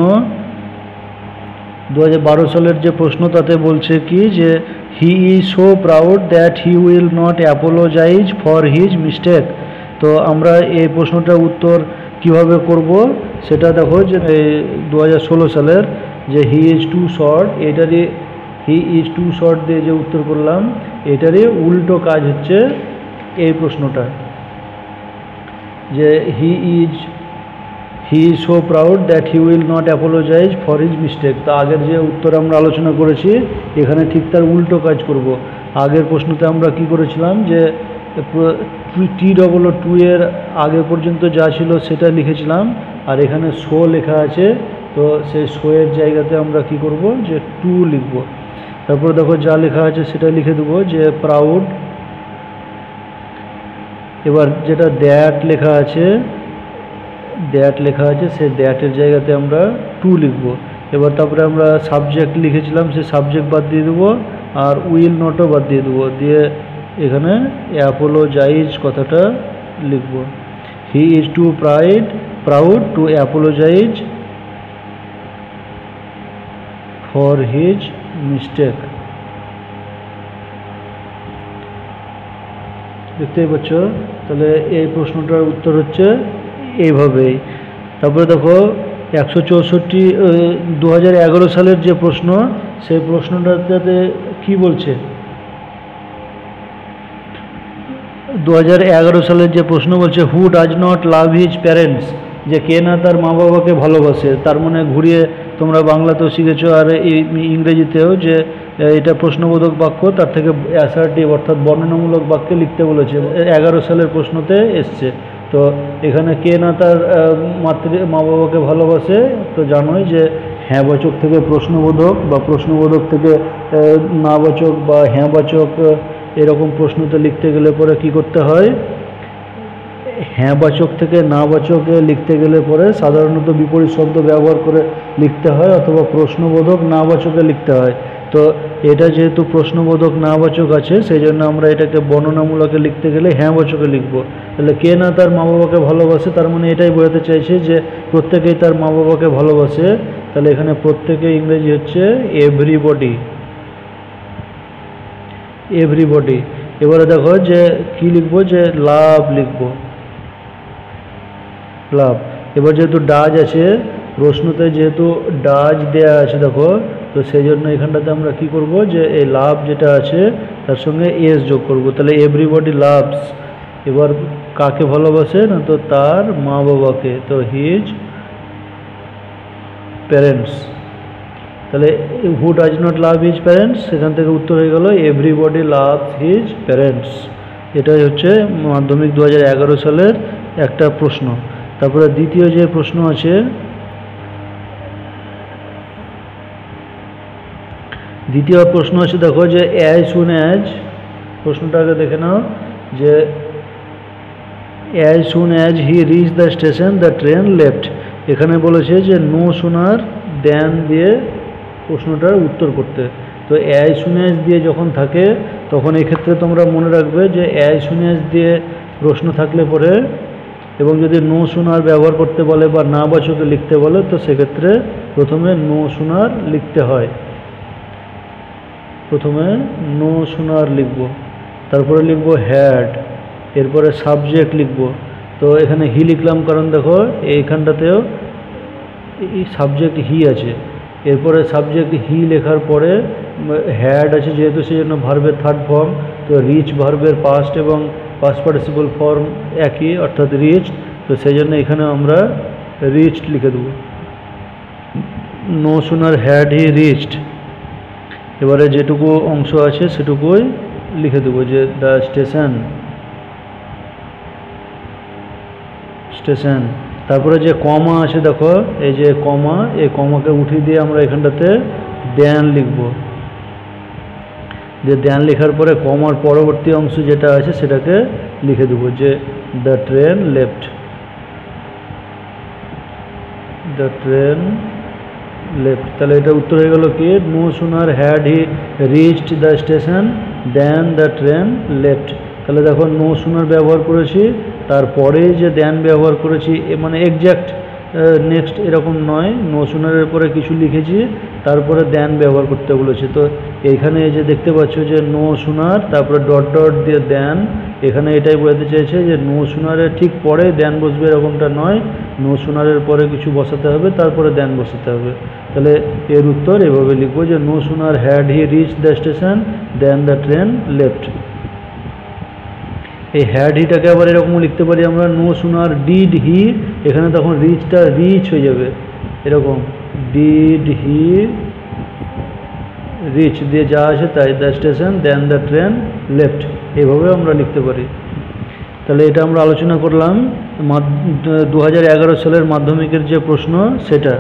2012 সালের যে প্রশ্ন তাতে বলছে কি যে he is so proud that he will not apologise for his mistake. তো আমরা এই প্রশ্নটার উত্তর কিভাবে করব সেটা দেখো যে 2016 সালের যে হি ইজ টু শর্ট, এটারই হি ইজ টু শর্ট দিয়ে যে উত্তর করলাম এটারই উল্টো কাজ হচ্ছে এই প্রশ্নটা, যে he is so proud that he will not apologise for his mistake. তো আগের যে উত্তর আমরা আলোচনা করেছি এখানে ঠিক তার উল্টো কাজ করব। আগের প্রশ্নতে আমরা কি করেছিলাম যে TOO এর আগে পর্যন্ত যা ছিল সেটা লিখেছিলাম, আর এখানে শো লেখা আছে, তো সেই শো এর জায়গাতে আমরা কি করব যে টু লিখব। তারপর দেখো যা লেখা আছে সেটা লিখে দেবো যে প্রাউড। এবার যেটা দ্যাট লেখা আছে সেই দ্যাটের জায়গাতে আমরা টু লিখব। এবার তারপরে আমরা সাবজেক্ট লিখেছিলাম, সেই সাবজেক্ট বাদ দিয়ে দেবো, আর উইল নটও বাদ দিয়ে দেবো, দিয়ে এখানে অ্যাপোলোজাইজ কথাটা লিখব। He is too proud to apologise for his mistake. দেখতেই পাচ্ছ, তাহলে এই প্রশ্নটার উত্তর হচ্ছে এইভাবেই। তারপরে দেখো 2011 সালের যে প্রশ্ন, সেই প্রশ্নটাতে কি বলছে, 2011 সালের যে প্রশ্ন বলছে who does not love his parents, যে কে না তার মা বাবাকে ভালোবাসে। তার মানে ঘুরিয়ে তোমরা বাংলাতেও শিখেছো আর ইংরেজিতেও যে এটা প্রশ্নবোধক বাক্য, তার থেকে অ্যাসার্টিভ অর্থাৎ বর্ণনামূলক বাক্যে লিখতে বলেছে। 11 সালের প্রশ্নতে এসছে। তো এখানে কে না তার মা বাবাকে ভালোবাসে, তো জানোই যে হ্যাঁবাচক থেকে প্রশ্নবোধক বা প্রশ্নবোধক থেকে নাবাচক বা হ্যাঁবাচক, এরকম প্রশ্নতে লিখতে গেলে পরে কি করতে হয়, হ্যাঁবাচক থেকে নাবাচকে লিখতে গেলে পরে সাধারণত বিপরীত শব্দ ব্যবহার করে লিখতে হয়, অথবা প্রশ্নবোধক নাবাচকে লিখতে হয়। তো এটা যেহেতু প্রশ্নবোধক নাবাচক আছে, সেই জন্য আমরা এটাকে বর্ণনামূলকে লিখতে গেলে হ্যাঁবাচকে লিখব। তাহলে কে না তার মা বাবাকে ভালোবাসে, তার মানে এটাই বোঝাতে চাইছে যে প্রত্যেকেই তার মা বাবাকে ভালোবাসে। তাহলে এখানে প্রত্যেকে ইংরেজি হচ্ছে এভরিবডি। এবারে দেখো যে কি লিখবো, যে লাভ লিখবো, লাভ। এবার যেহেতু ডাজ আছে প্রশ্নতে, যেহেতু ডাজ দেয়া আছে দেখো, তো সেই জন্য এখানটাতে আমরা কি করব যে এই লাভ যেটা আছে তার সঙ্গে এস যোগ করব। তাহলে এভরিবডি লাভস। এবার কাকে ভালোবাসে না, তো তার মা বাবাকে, তো হিজ প্যারেন্টস। তাহলে who does not love his parents, সেখান থেকে উত্তর হয়ে গেল এভরিবডি লাভস হিজ প্যারেন্টস। এটাই হচ্ছে মাধ্যমিক 2011 সালের একটা প্রশ্ন। তারপরে দ্বিতীয় যে প্রশ্ন আছে, দেখো যে অ্যাজ সুন অ্যাজ, প্রশ্নটাকে দেখে নাও যে as soon as he reach the station the train left. এখানে বলেছে যে নো সুনার দেন দিয়ে প্রশ্নটার উত্তর করতে। তো অ্যাজ সুন অ্যাজ দিয়ে যখন থাকে তখন এক্ষেত্রে তোমরা মনে রাখবে যে অ্যাজ সুন অ্যাজ দিয়ে প্রশ্ন থাকলে পরে, এবং যদি নো সুনার ব্যবহার করতে বলে বা নাবাচকে লিখতে বলে, তো সেক্ষেত্রে প্রথমে নো সুনার লিখতে হয়। প্রথমে নো সুনার লিখব, তারপরে লিখব হ্যাড, এরপরে সাবজেক্ট লিখব। তো এখানে হি লিখলাম কারণ দেখো এইখানটাতেও এই সাবজেক্ট হি আছে, এরপরে সাবজেক্ট হি লেখার পরে হ্যাড আছে যেহেতু, সেই জন্য ভার্বের থার্ড ফর্ম, তো রিচ ভার্বের পাস্ট এবং পাস্ট পার্টিসিপল ফর্ম একই অর্থাৎ রিচড, তো সেই জন্য এখানে আমরা রিচড লিখে দেব। No sooner had he reached. এবারে যেটুকু অংশ আছে সেটুকুই লিখে দেবো যে দ্য স্টেশন স্টেশন। তারপরে যে কমা আছে দেখো, এই যে কমা, এই কমাকে উঠিয়ে দিয়ে আমরা এখানটাতে দেন লিখব। যে দেন লেখার পরে কমার পরবর্তী অংশ যেটা আছে সেটাকে লিখে দেবো যে the train left, the train left. তাহলে এটা উত্তর হয়ে গেল কি, no sooner had he reached the station then the train left. তাহলে দেখো নো সুনার ব্যবহার করেছি, তারপরে যে দেন ব্যবহার করেছি, মানে এক্স্যাক্ট নেক্সট এরকম নয়, নো সুনারের পরে কিছু লিখেছি তারপরে দেন ব্যবহার করতে বলেছে। তো এইখানে এই যে দেখতে পাচ্ছ যে নো সুনার তারপরে ডট ডট দিয়ে দেন, এখানে এটাই বোঝাতে চেয়েছে যে নো সুনারের ঠিক পরে দেন বসবে এরকমটা নয়, নো সুনারের পরে কিছু বসাতে হবে তারপরে দেন বসাতে হবে। তাহলে এর উত্তর এভাবে লিখবো যে no sooner had he reach the station then the train left. এই হ্যাড হিটাকে আবার এরকম লিখতে পারি আমরা, নো সুনার ডিড হি, এখানে তখন রিচটা রিচ হয়ে যাবে এরকম, ডিড হি রিচ দিয়ে যা আছে তাই, the station then the train left, এইভাবে আমরা লিখতে পারি। তাহলে এটা আমরা আলোচনা করলাম 2011 সালের মাধ্যমিকের যে প্রশ্ন সেটা।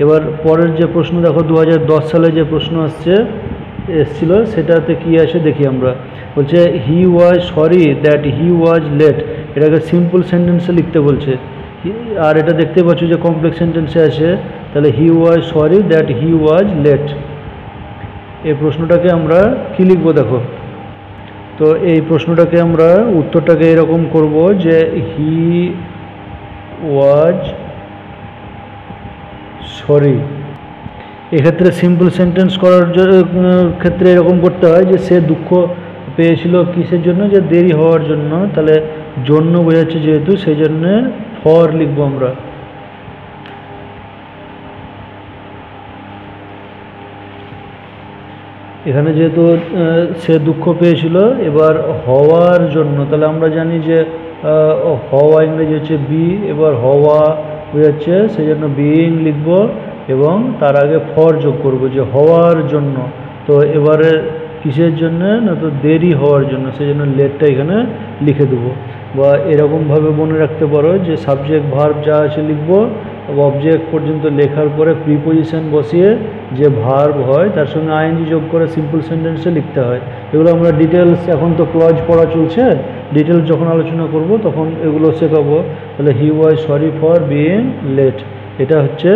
এবার পরের যে প্রশ্ন দেখো 2010 সালে যে প্রশ্ন এসছিল সেটাতে কি আছে দেখি আমরা। বলছে he was sorry that he was late, এটাকে সিম্পল সেন্টেন্সে লিখতে বলছে, আর এটা দেখতে পাচ্ছ যে কমপ্লেক্স সেন্টেন্সে আছে। তাহলে he was sorry that he was late, এই প্রশ্নটাকে আমরা কি লিখবো দেখো। তো এই প্রশ্নটাকে আমরা উত্তরটাকে এরকম করব যে হি ওয়াজ সরি। এক্ষেত্রে সিম্পল সেন্টেন্স করার ক্ষেত্রে এরকম করতে হয় যে সে দুঃখ পেয়েছিল কিসের জন্য, যে দেরি হওয়ার জন্য। তাহলে জন্য বোঝাচ্ছে যেহেতু সেই জন্যে ফর লিখবো আমরা। এখানে যেহেতু সে দুঃখ পেয়েছিল, এবার হওয়ার জন্য, তাহলে আমরা জানি যে হওয়া ইংরেজি হচ্ছে বি, এবার হওয়া বোঝাচ্ছে সেই জন্য বিইং লিখব এবং তার আগে ফর যোগ করব যে হওয়ার জন্য। তো এবারে কিসের জন্য না, তো দেরি হওয়ার জন্য, সেই জন্য লেটটা এখানে লিখে দেবো। বা এরকমভাবে মনে রাখতে পারো যে সাবজেক্ট ভার্ব যা আছে লিখব, অবজেক্ট পর্যন্ত লেখার পরে প্রিপোজিশন বসিয়ে যে ভার্ব হয় তার সঙ্গে আইএনজি যোগ করে সিম্পল সেন্টেন্সে লিখতে হয়। এগুলো আমরা ডিটেলস, এখন তো ক্লজ পড়া চলছে, ডিটেলস যখন আলোচনা করব তখন এগুলো শেখাবো। তাহলে he was sorry for being late, এটা হচ্ছে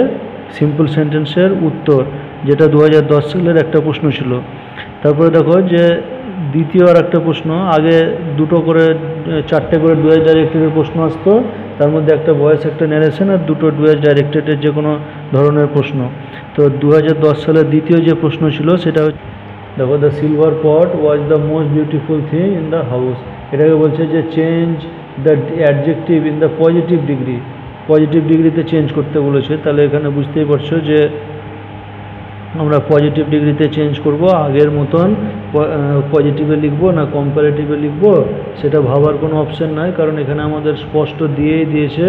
সিম্পল সেন্টেন্সের উত্তর, যেটা 2010 সালের একটা প্রশ্ন ছিল। তারপরে দেখো যে দ্বিতীয় আর একটা প্রশ্ন, আগে দুটো করে 4টে করে ডুয়েল ডাইরেক্টেডের প্রশ্ন আসতো, তার মধ্যে একটা ভয়েস একটা ন্যারেশন আর দুটো ডুয়েল ডাইরেক্টেডের যে কোনো ধরনের প্রশ্ন। তো 2010 সালের দ্বিতীয় যে প্রশ্ন ছিল সেটা হচ্ছে দেখো, the silver pot was the most beautiful thing in the house. এটাকে বলছে যে change the adjective in the positive degree, positive ডিগ্রিতে চেঞ্জ করতে বলেছে। তাহলে এখানে বুঝতেই পারছো যে আমরা পজিটিভ ডিগ্রিতে চেঞ্জ করব, আগের মতন পজিটিভে লিখব না কম্পারেটিভে লিখব সেটা ভাবার কোনো অপশান নাই, কারণ এখানে আমাদের স্পষ্ট দিয়েই দিয়েছে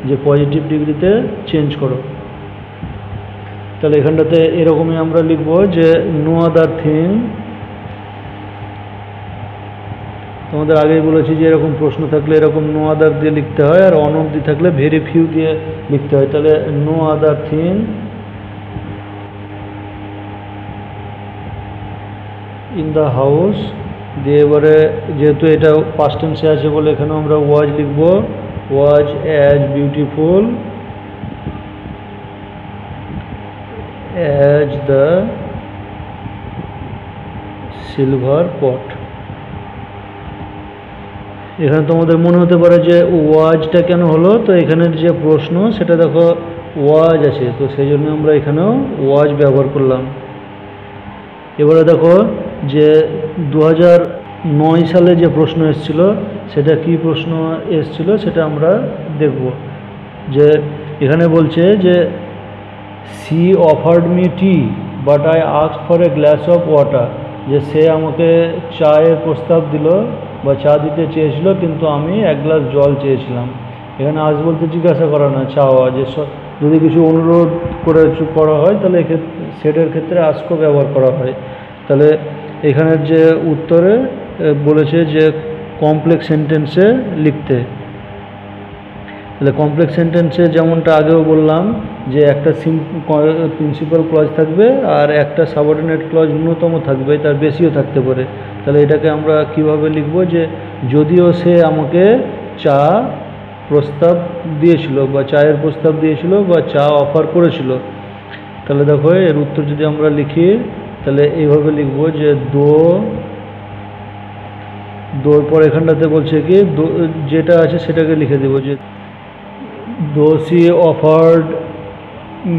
যে পজিটিভ ডিগ্রিতে চেঞ্জ করো। তাহলে এখানটাতে এরকমই আমরা লিখব যে নো আদার থিং, তোমাদের আগেই বলেছি যে এরকম প্রশ্ন থাকলে এরকম নো আদার দিয়ে লিখতে হয়, আর অন অব্দি থাকলে ভেরি ফিউ দিয়ে লিখতে হয়। তাহলে no other thing in the house দিয়ে, এবারে যেহেতু এটা পাস্ট টেন্সে আছে বলে এখানে আমরা ওয়াজ লিখব, was as beautiful as the silver pot. এখানে তোমাদের মনে হতে পারে যে ওয়াজটা কেন হলো, তো এখানের যে প্রশ্ন সেটা দেখো ওয়াজ আছে, তো সেই জন্য আমরা এখানেও ওয়াজ ব্যবহার করলাম। এবারে দেখো যে 2009 সালে যে প্রশ্ন এসেছিল সেটা কি প্রশ্ন এসেছিল সেটা আমরা দেখব। যে এখানে বলছে যে she offered me tea but I asked for a glass of water, যে সে আমাকে চায়ের প্রস্তাব দিল বা চা দিতে চেয়েছিল কিন্তু আমি এক গ্লাস জল চেয়েছিলাম। এখানে আজ বলতে জিজ্ঞাসা করা না, চাওয়া, যে যদি কিছু অনুরোধ করে করা হয় তাহলে সেটার ক্ষেত্রে আস্কও ব্যবহার করা হয়। তাহলে এখানের যে উত্তরে বলেছে যে কমপ্লেক্স সেন্টেন্সে লিখতে। তাহলে কমপ্লেক্স সেন্টেন্সে যেমনটা আগেও বললাম যে একটা প্রিন্সিপাল ক্লজ থাকবে আর একটা সাবঅর্ডিনেট ক্লজ ন্যূনতম থাকবে, তার বেশিও থাকতে পারে। তাহলে এটাকে আমরা কিভাবে লিখব, যে যদিও সে আমাকে চা প্রস্তাব দিয়েছিল বা চায়ের প্রস্তাব দিয়েছিল বা চা অফার করেছিল। তাহলে দেখো এর উত্তর যদি আমরা লিখি তাহলে এইভাবে লিখব যে দোর পর এখানটাতে বলছে কি যেটা আছে সেটাকে লিখে দেবো, যে দো সি অফার্ড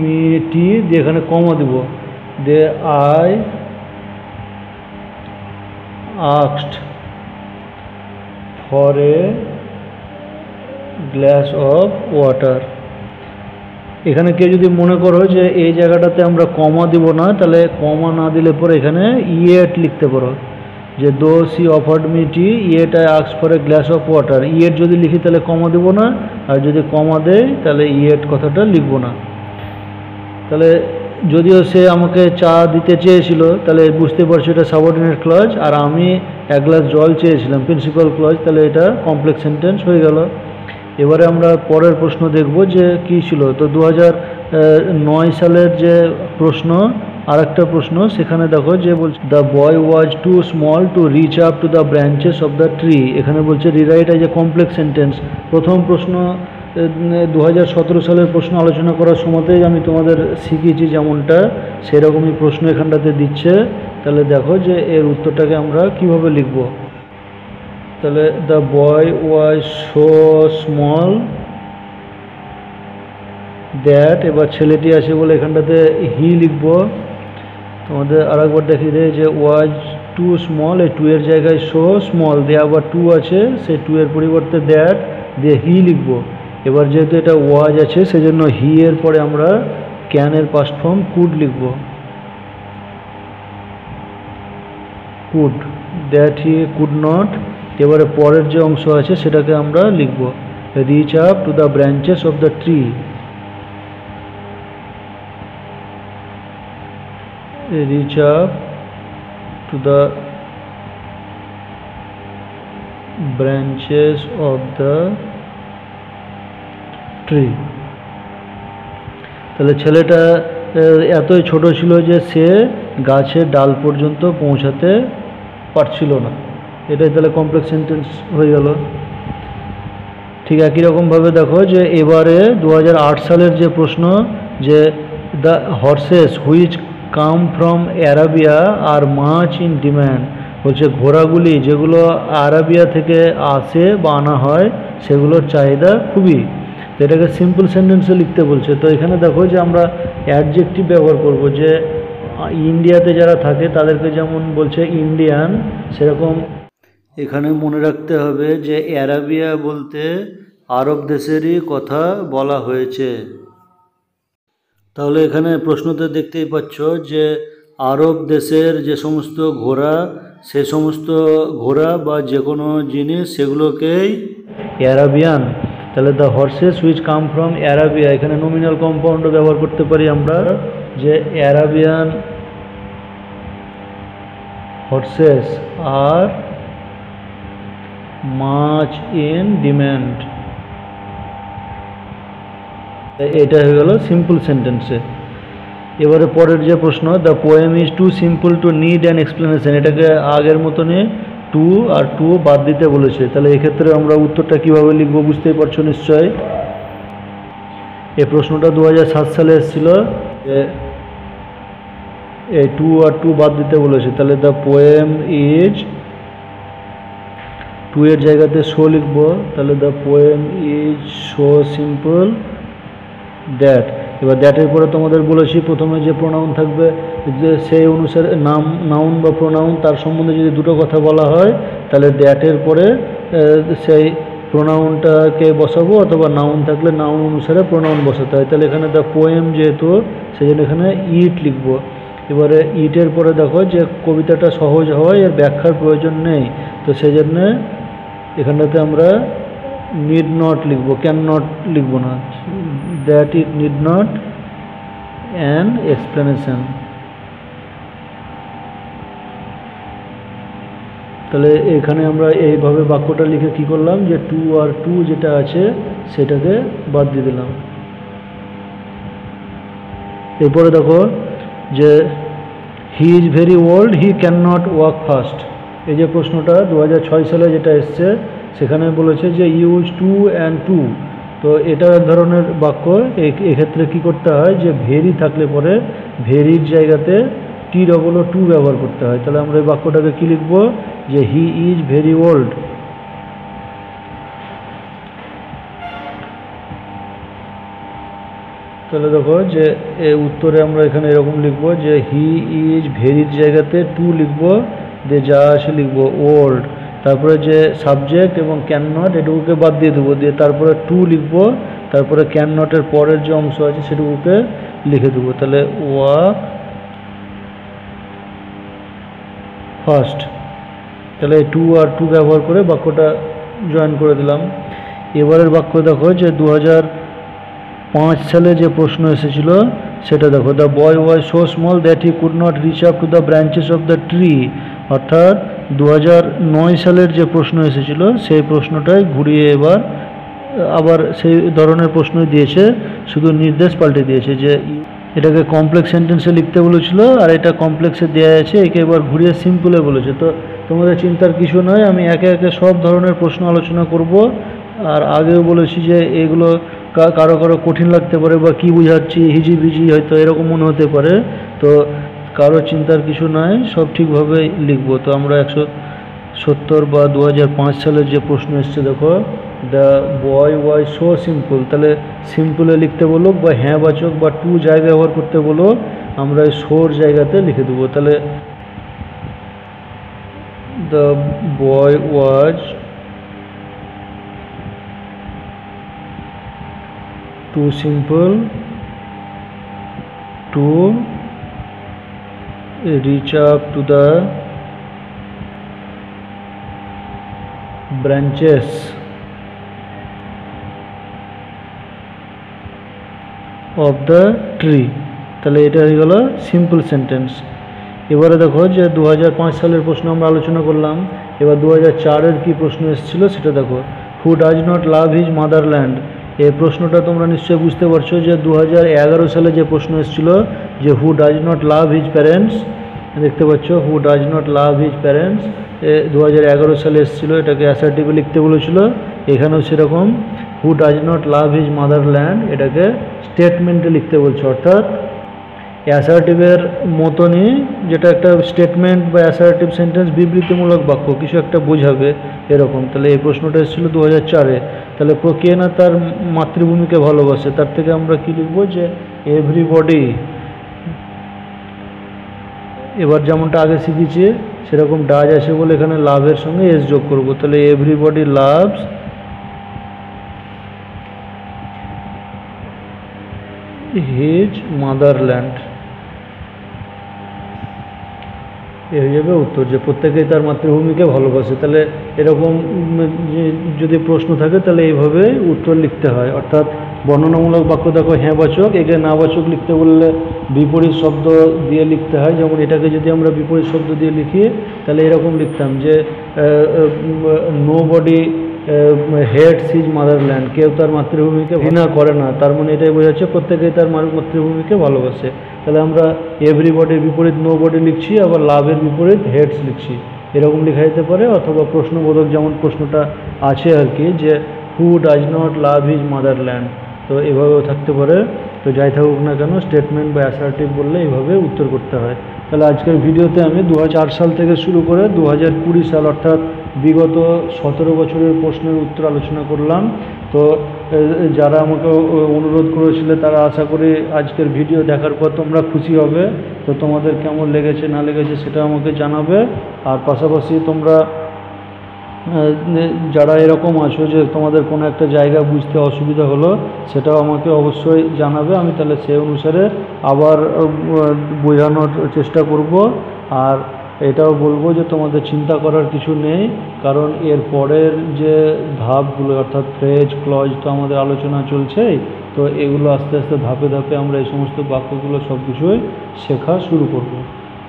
মি টি দিয়ে এখানে কমা দেব, they I asked for a glass of water. এখানে কেউ যদি মনে করো যে এই জায়গাটাতে আমরা কমা দিব না, তাহলে কমা না দিলে পরে এখানে ইয়েট লিখতে পারো, যে though she offered me tea yet I asked for a glass of water. Yet যদি লিখি তাহলে কমা দেব না, আর যদি কমা দেয় তাহলে ইয়েট কথাটা লিখব না। তাহলে যদিও সে আমাকে চা দিতে চেয়েছিল, তাহলে বুঝতে পারছো এটা সাবঅর্ডিনেট ক্লজ, আর আমি এক গ্লাস জল চেয়েছিলাম প্রিন্সিপাল ক্লজ, তাহলে এটা কমপ্লেক্স সেন্টেন্স হয়ে গেল। এবারে আমরা পরের প্রশ্ন দেখব যে কী ছিল। তো 2009 সালের যে প্রশ্ন, আর একটা প্রশ্ন সেখানে দেখো যে বলছে the boy was too small to reach up to the branches of the tree. এখানে বলছে rewrite as a complex sentence. প্রথম প্রশ্ন 2017 সালের প্রশ্ন আলোচনা করার সময়তেই আমি তোমাদের শিখিয়েছি যেমনটা, সেরকমই প্রশ্ন এখানটাতে দিচ্ছে। তাহলে দেখো যে এর উত্তরটাকে আমরা কিভাবে লিখব। তাহলে the boy was so small that, এবার ছেলেটি আছে বলে এখানটাতে হি লিখব। তোমাদের আরেকবার দেখিয়ে দেয় যে ওয়াজ টু স্মল, এই টু এর জায়গায় সো স্মল দিয়ে আবার টু আছে, সেই টু এর পরিবর্তে দ্যাট দিয়ে হি লিখব। এবার যেহেতু এটা ওয়াজ আছে সেজন্য হি এর পরে আমরা ক্যানের পাস্ট ফর্ম কুড লিখব, could, that he could not. এবারে পরের যে অংশ আছে সেটাকে আমরা লিখব reach up to the branches of the tree, reach up to the branches of the tree। তাহলে ছেলেটা এতই ছোট ছিল যে সে গাছের ডাল পর্যন্ত পৌঁছাতে পারছিল না। এটাই তাহলে কমপ্লেক্স সেন্টেন্স হয়ে গেল। ঠিক একই রকমভাবে দেখো যে এবারে 2008 সালের যে প্রশ্ন, যে the horses which come from Arabia are much in demand, বলছে ঘোড়াগুলি যেগুলো আরাবিয়া থেকে আসে বা আনা হয় সেগুলোর চাহিদা খুবই। তো এটাকে সিম্পল সেন্টেন্সে লিখতে বলছে। তো এখানে দেখো যে আমরা অ্যাডজেক্টিভ ব্যবহার করব, যে ইন্ডিয়াতে যারা থাকে তাদেরকে যেমন বলছে ইন্ডিয়ান, সেরকম এখানে মনে রাখতে হবে যে অ্যারাবিয়া বলতে আরব দেশেরই কথা বলা হয়েছে। তাহলে এখানে প্রশ্নতে দেখতেই পাচ্ছ যে আরব দেশের যে সমস্ত ঘোড়া, সে সমস্ত ঘোড়া বা যে কোনো জিনিস সেগুলোকেই অ্যারাবিয়ান। তাহলে the horses which come from Arabia, এখানে নমিনাল কম্পাউন্ডও ব্যবহার করতে পারি আমরা, যে Arabian horses are much in demand. এটা হয়ে গেল সিম্পল সেন্টেন্সে। এবারে পরের যে প্রশ্ন, the poem is too simple to need an explanation, এটাকে আগের মতনই টু আর টু বাদ দিতে বলেছে। তাহলে এক্ষেত্রে আমরা উত্তরটা কিভাবে লিখব বুঝতেই পারছো নিশ্চয়। এই প্রশ্নটা 2007 সালে এসেছিল, এই টু আর টু বাদ দিতে বলেছে। তাহলে দ্য পোয়েম ইজ, টু এর জায়গাতে সো লিখব, তাহলে the poem is so simple that. এবার দ্যাটের পরে তোমাদের বলেছি প্রথমে যে প্রোনাউন থাকবে, যে সেই অনুসারে নাউন বা প্রোনাউন তার সম্বন্ধে যদি দুটো কথা বলা হয় তাহলে দ্যাটের পরে সেই প্রোনাউনটাকে বসাবো, অথবা নাউন থাকলে নাউন অনুসারে প্রোনাউন বসাতে হয়। তাহলে এখানে দ্য পোয়েম যেহেতু, সেই জন্য এখানে ইট লিখব। এবারে ইটের পরে দেখো যে কবিতাটা সহজ হয়, এর ব্যাখ্যার প্রয়োজন নেই, তো সেই জন্যে এখানটাতে আমরা নিড নট লিখব, ক্যান নট লিখব না, that it need not an explanation. তাহলে এখানে আমরা এইভাবে বাক্যটা লিখে কি করলাম, যে টু আর টু যেটা আছে সেটাকে বাদ দিয়ে দিলাম। এরপরে দেখো যে he is very old, he can not walk fast. এই যে প্রশ্নটা 2006 সালে যেটা এসছে, সেখানে বলেছে যে ইউজ টু অ্যান্ড টু। তো এটা এক ধরনের বাক্য। এক্ষেত্রে কি করতে হয়, যে ভেরি থাকলে পরে ভেরির জায়গাতে টি ডবল ও টু ব্যবহার করতে হয়। তাহলে আমরা এই বাক্যটাকে কি লিখব, যে হি ইজ ভেরি ওল্ড। তাহলে দেখো যে উত্তরে আমরা এখানে এরকম লিখব, যে হি ইজ ভেরির জায়গাতে টু লিখব, দিয়ে যা আসে লিখব ওল্ড। তারপরে যে সাবজেক্ট এবং ক্যান নট এটুকুকে বাদ দিয়ে দেবো, দিয়ে তারপরে টু লিখব, তারপরে ক্যান নটের পরের যে অংশ আছে সেটুকুকে লিখে দেবো। তাহলে ওয়াক ফার্স্ট। তাহলে টু আর টু ব্যবহার করে বাক্যটা জয়েন করে দিলাম। এবারের বাক্য দেখো যে 2005 সালে যে প্রশ্ন এসেছিল সেটা দেখো, the boy was so small that he could not reach up to the branches of the tree. অর্থাৎ 2009 সালের যে প্রশ্ন এসেছিল সেই প্রশ্নটাই ঘুরিয়ে আবার সেই ধরনের প্রশ্নই দিয়েছে, শুধু নির্দেশ পাল্টে দিয়েছে, যে এটাকে কমপ্লেক্স সেন্টেন্সে লিখতে বলেছিল আর এটা কমপ্লেক্সে দেওয়া আছে, একে এবার ঘুরিয়ে সিম্পলে বলেছে। তো তোমাদের চিন্তার কিছু নয়, আমি একে একে সব ধরনের প্রশ্ন আলোচনা করব। আর আগেও বলেছি যে এগুলো কারো কারো কঠিন লাগতে পারে, বা কি বুঝাচ্ছি হিজিবিজি হয়তো এরকম মনে হতে পারে। তো কারো চিন্তার কিছু নয়, সব ঠিকভাবে লিখব। তো আমরা 170 বা 2005 সালের যে প্রশ্ন এসছে দেখো, the boy was so simple. তাহলে সিম্পলে লিখতে বলুক বা হ্যাঁ বাচক বা টু যাই ব্যবহার করতে বলো, আমরা এই সোর জায়গাতে লিখে দেবো। তাহলে the boy was too simple to reach up to the branches of the tree। তাহলে এটা হয়ে গেল সিম্পল সেন্টেন্স। এবারে দেখো যে 2005 সালের প্রশ্ন আমরা আলোচনা করলাম, এবার 2004-এর কি প্রশ্ন এসেছিল সেটা দেখো, who does not love his motherland. এই প্রশ্নটা তোমরা নিশ্চয়ই বুঝতে পারছো যে 2011 সালে যে প্রশ্ন এসেছিল, যে who does not love his parents. দেখতে পাচ্ছ who does not love his parents 2011 সালে এসেছিলো, এটাকে অ্যাসার্টিভে লিখতে বলেছিল। এখানেও সেরকম who does not love his motherland, এটাকে স্টেটমেন্টে লিখতে বলছে। অর্থাৎ অ্যাসার্টিভের মতনই, যেটা একটা স্টেটমেন্ট বা অ্যাসার্টিভ সেন্টেন্স বিবৃতিমূলক বাক্য, কিছু একটা বোঝাবে এরকম। তাহলে এই প্রশ্নটা এসেছিলো 2004-এ। তাহলে কে না তার মাতৃভূমিকে ভালোবাসে, তার থেকে আমরা কি লিখবো, যে এভরিবডি। এবার যেমনটা আগে শিখেছি সেরকম ডাজ আছে বলে এখানে লাভের সঙ্গে এস যোগ করব। তাহলে এভরিবডি লাভস হিজ মাদারল্যান্ড। এ হয়ে যাবে উত্তর, যে প্রত্যেকেই তার মাতৃভূমিকে ভালোবাসে। তাহলে এরকম যদি প্রশ্ন থাকে তাহলে এইভাবে উত্তর লিখতে হয়। অর্থাৎ বর্ণনামূলক বাক্য দেখো হ্যাঁ বাচক, একে না বাচক লিখতে বললে বিপরীত শব্দ দিয়ে লিখতে হয়। যেমন এটাকে যদি আমরা বিপরীত শব্দ দিয়ে লিখি তাহলে এরকম লিখতাম, যে nobody hates his motherland. কেউ তার মাতৃভূমিকে ঘৃণা করে না, তার মানে এটাই বোঝাচ্ছে প্রত্যেকেই তার মাতৃভূমিকে ভালোবাসে। তাহলে আমরা এভরিবডির বিপরীত নো বডি লিখছি, আবার লাভের বিপরীত হেটস লিখছি, এরকম লেখা যেতে পারে। অথবা প্রশ্নবোধক যেমন প্রশ্নটা আছে আর কি, যে who does not love his motherland, তো এভাবেও থাকতে পারে। তো যাই থাকুক না কেন স্টেটমেন্ট বা অ্যাসার্টিভ বললে এইভাবে উত্তর করতে হয়। তাহলে আজকের ভিডিওতে আমি 2004 সাল থেকে শুরু করে 2020 সাল অর্থাৎ বিগত 17 বছরের প্রশ্নের উত্তর আলোচনা করলাম। তো যারা আমাকে অনুরোধ করেছিলে তারা আশা করি আজকের ভিডিও দেখার পর তোমরা খুশি হবে। তো তোমাদের কেমন লেগেছে না লেগেছে সেটা আমাকে জানাবে। আর পাশাপাশি তোমরা যারা এরকম আছো যে তোমাদের কোনো একটা জায়গা বুঝতে অসুবিধা হলো, সেটাও আমাকে অবশ্যই জানাবে। আমি তাহলে সেই অনুসারে আবার বোঝানোর চেষ্টা করব। আর এটাও বলবো যে তোমাদের চিন্তা করার কিছু নেই, কারণ এর পরের যে ধাপগুলো অর্থাৎ ফ্রেজ ক্লজ তো আমাদের আলোচনা চলছেই। তো এগুলো আস্তে আস্তে ধাপে ধাপে আমরা এই সমস্ত বাক্যগুলো সব কিছুই শেখা শুরু করব।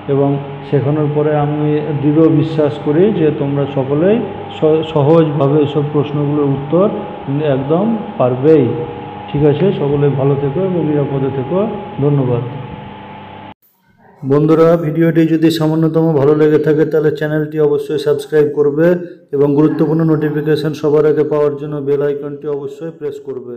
এবং শেখানোর পরে আমি দৃঢ় বিশ্বাস করি যে তোমরা সকলেই সহজভাবে এসব প্রশ্নগুলোর উত্তর একদম পারবেই। ঠিক আছে, সকলে ভালো থেকো এবং নিরাপদে থেকো। ধন্যবাদ। বন্ধুরা, ভিডিওটি যদি সামান্যতম ভালো লেগে থাকে তাহলে চ্যানেলটি অবশ্যই সাবস্ক্রাইব করবে এবং গুরুত্বপূর্ণ নোটিফিকেশন সবার আগে পাওয়ার জন্য বেল আইকনটি অবশ্যই প্রেস করবে।